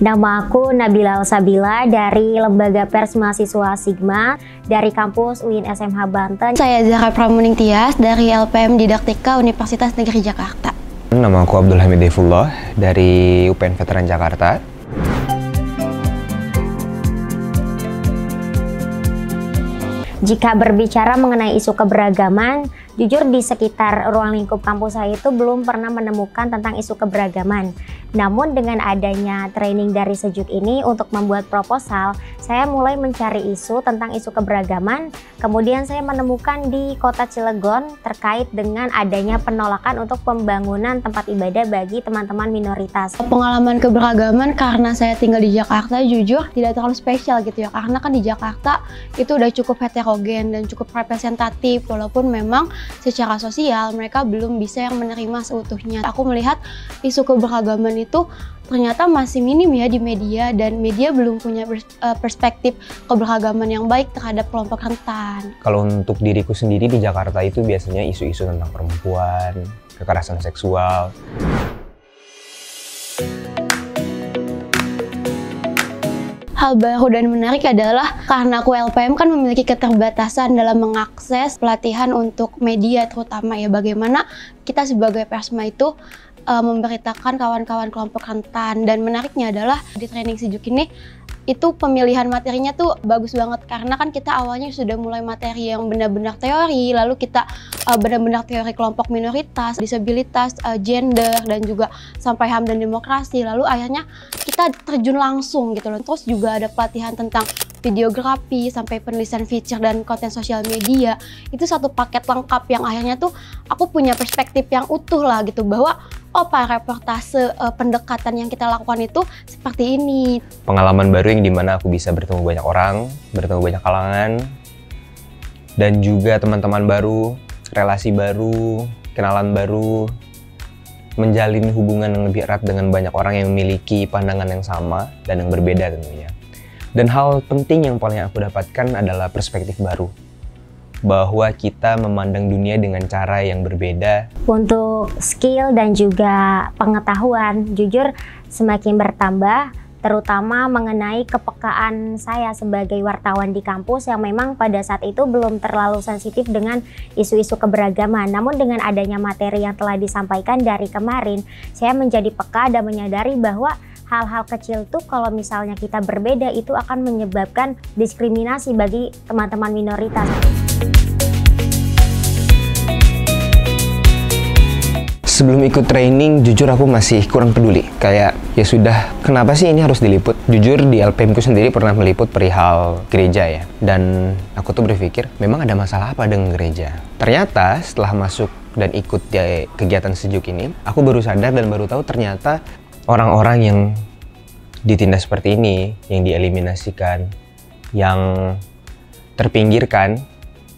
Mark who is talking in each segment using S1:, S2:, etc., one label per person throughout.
S1: Nama aku Nabila Al-Sabila dari Lembaga Pers Mahasiswa Sigma dari kampus UIN SMH Banten.
S2: Saya Zahra Pramuning Tias dari LPM Didaktika Universitas Negeri Jakarta.
S3: Nama aku Abdul Hamid Defullah dari UPN Veteran Jakarta.
S1: Jika berbicara mengenai isu keberagaman, jujur di sekitar ruang lingkup kampus saya itu belum pernah menemukan tentang isu keberagaman. Namun dengan adanya training dari Sejuk ini untuk membuat proposal, saya mulai mencari isu tentang isu keberagaman. Kemudian saya menemukan di kota Cilegon terkait dengan adanya penolakan untuk pembangunan tempat ibadah bagi teman-teman minoritas.
S2: Pengalaman keberagaman karena saya tinggal di Jakarta jujur tidak terlalu spesial gitu ya. Karena kan di Jakarta itu udah cukup heterogen dan cukup representatif, walaupun memang secara sosial mereka belum bisa yang menerima seutuhnya. Aku melihat isu keberagaman itu ternyata masih minim ya di media, dan media belum punya perspektif keberagaman yang baik terhadap kelompok rentan.
S3: Kalau untuk diriku sendiri di Jakarta itu biasanya isu-isu tentang perempuan, kekerasan seksual.
S2: Hal baru dan menarik adalah karena aku LPM kan memiliki keterbatasan dalam mengakses pelatihan untuk media, terutama ya bagaimana kita sebagai persma itu memberitakan kawan-kawan kelompok rentan. Dan menariknya adalah di training Sejuk ini itu pemilihan materinya tuh bagus banget, karena kan kita awalnya sudah mulai materi yang benar-benar teori, lalu kita benar-benar teori kelompok minoritas, disabilitas, gender, dan juga sampai HAM dan demokrasi. Lalu akhirnya kita terjun langsung gitu loh. Terus juga ada pelatihan tentang videografi sampai penulisan feature dan konten sosial media. Itu satu paket lengkap yang akhirnya tuh aku punya perspektif yang utuh lah gitu, bahwa para reportase pendekatan yang kita lakukan itu seperti ini.
S3: Pengalaman baru yang dimana aku bisa bertemu banyak orang, bertemu banyak kalangan, dan juga teman-teman baru, relasi baru, kenalan baru, menjalin hubungan yang lebih erat dengan banyak orang yang memiliki pandangan yang sama dan yang berbeda tentunya. Dan hal penting yang paling aku dapatkan adalah perspektif baru, bahwa kita memandang dunia dengan cara yang berbeda.
S1: Untuk skill dan juga pengetahuan, jujur semakin bertambah, terutama mengenai kepekaan saya sebagai wartawan di kampus yang memang pada saat itu belum terlalu sensitif dengan isu-isu keberagaman. Namun dengan adanya materi yang telah disampaikan dari kemarin, saya menjadi peka dan menyadari bahwa hal-hal kecil tuh kalau misalnya kita berbeda itu akan menyebabkan diskriminasi bagi teman-teman minoritas.
S3: Sebelum ikut training, jujur aku masih kurang peduli. Kayak, ya sudah, kenapa sih ini harus diliput? Jujur di LPM ku sendiri pernah meliput perihal gereja ya. Dan aku tuh berpikir, memang ada masalah apa dengan gereja? Ternyata setelah masuk dan ikut di kegiatan Sejuk ini, aku baru sadar dan baru tahu ternyata orang-orang yang ditindas seperti ini, yang dieliminasikan, yang terpinggirkan,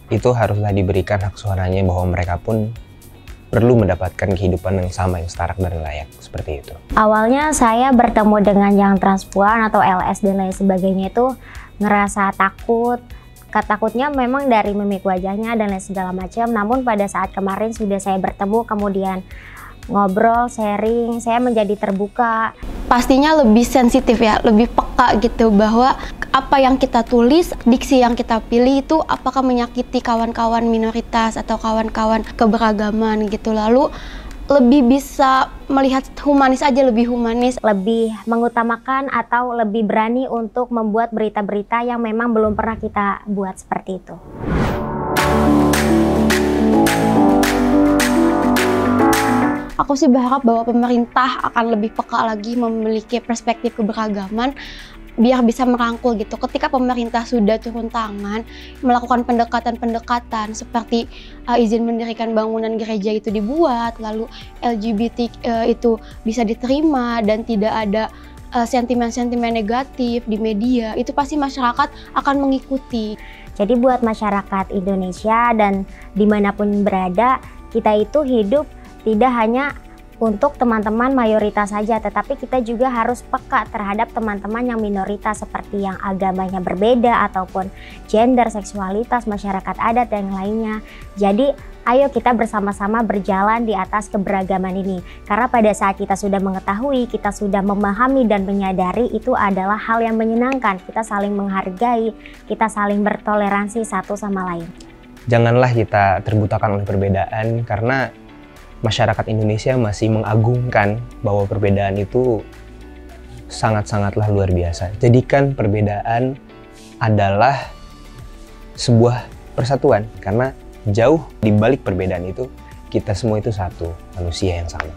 S3: itu haruslah diberikan hak suaranya bahwa mereka pun perlu mendapatkan kehidupan yang sama, yang setara dan layak, seperti itu.
S1: Awalnya saya bertemu dengan yang transpuan atau LS dan lain sebagainya itu ngerasa takut. Takutnya memang dari mimik wajahnya dan lain segala macam. Namun pada saat kemarin sudah saya bertemu, kemudian ngobrol, sharing, saya menjadi terbuka.
S2: Pastinya lebih sensitif ya, lebih peka gitu, bahwa apa yang kita tulis, diksi yang kita pilih itu apakah menyakiti kawan-kawan minoritas atau kawan-kawan keberagaman gitu. Lalu lebih bisa melihat humanis aja, lebih humanis.
S1: Lebih mengutamakan atau lebih berani untuk membuat berita-berita yang memang belum pernah kita buat seperti itu.
S2: Aku sih berharap bahwa pemerintah akan lebih peka lagi memiliki perspektif keberagaman, biar bisa merangkul gitu. Ketika pemerintah sudah turun tangan, melakukan pendekatan-pendekatan seperti izin mendirikan bangunan gereja itu dibuat, lalu LGBT itu bisa diterima dan tidak ada sentimen-sentimen negatif di media, itu pasti masyarakat akan mengikuti.
S1: Jadi buat masyarakat Indonesia dan dimanapun berada, kita itu hidup tidak hanya untuk teman-teman mayoritas saja, tetapi kita juga harus peka terhadap teman-teman yang minoritas seperti yang agamanya berbeda ataupun gender, seksualitas, masyarakat adat dan lainnya. Jadi ayo kita bersama-sama berjalan di atas keberagaman ini, karena pada saat kita sudah mengetahui, kita sudah memahami dan menyadari, itu adalah hal yang menyenangkan. Kita saling menghargai, kita saling bertoleransi satu sama lain.
S3: Janganlah kita terbutakan oleh perbedaan, karena masyarakat Indonesia masih mengagungkan bahwa perbedaan itu sangat-sangatlah luar biasa. Jadikan perbedaan adalah sebuah persatuan, karena jauh di balik perbedaan itu kita semua itu satu, manusia yang sama.